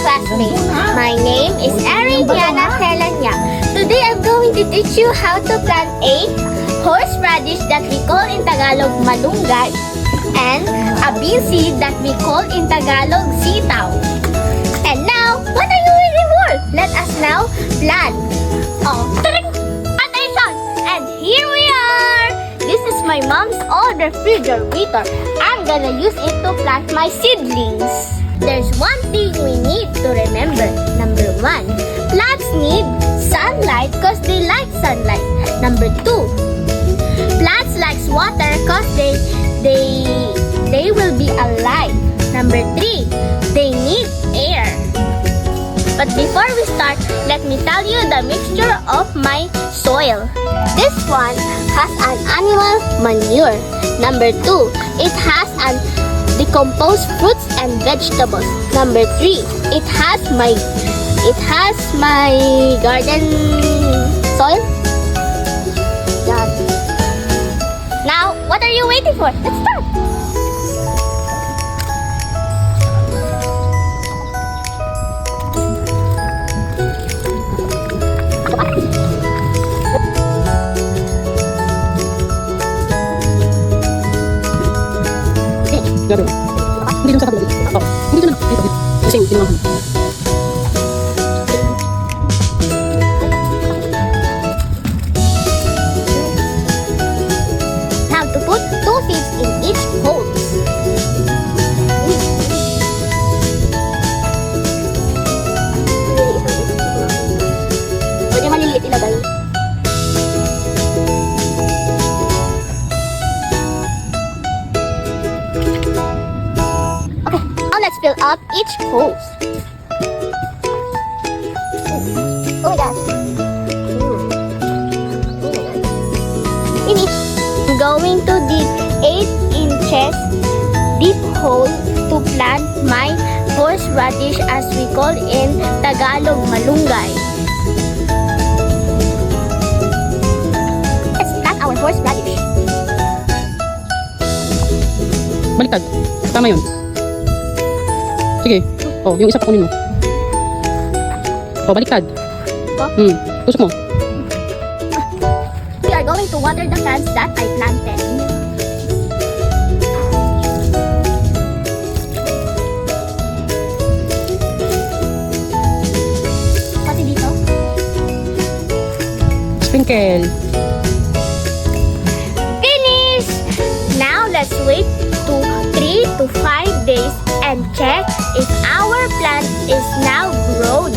classmates. My name is Ariana Telanya. Today I'm going to teach you how to plant a horseradish that we call in Tagalog malunggay and a bean seed that we call in Tagalog sitaw. And now, what are you waiting for? Let us now plant. Oh, taring! Attention! And here we are! This is my mom's old refrigerator. I'm gonna use it to plant my seedlings. There's one thing we need to remember. Number 1, plants need sunlight because they like sunlight. Number 2, plants likes water because they will be alive. Number 3, they need air. But before we start, let me tell you the mixture of my soil. This one has an animal manure. Number 2, it has an decomposed fruits and vegetables. Number 3, it has my garden soil. Yeah. Now, what are you waiting for? Let's start. Grabe. Hindi dun sa kabila. Oh, hindi dun na. Dito. Kasi ginawa ko. Now to put 2 seeds in each hole. Pwede maliliit ilagay. Let's fill up each hole. Oh my gosh. Finish. I'm going to dig 8 inches deep hole to plant my horseradish as we call in Tagalog malunggay. Let's plant our horseradish. Baliktad. Tama yun. Sige. Oh, yung isa pa kunin mo. Oh, baliktad. Tusok mo. We are going to water the plants that I planted. Pati dito. Sprinkle. Finish! Now let's wait 3 to 5 days and check if our plant is now grown.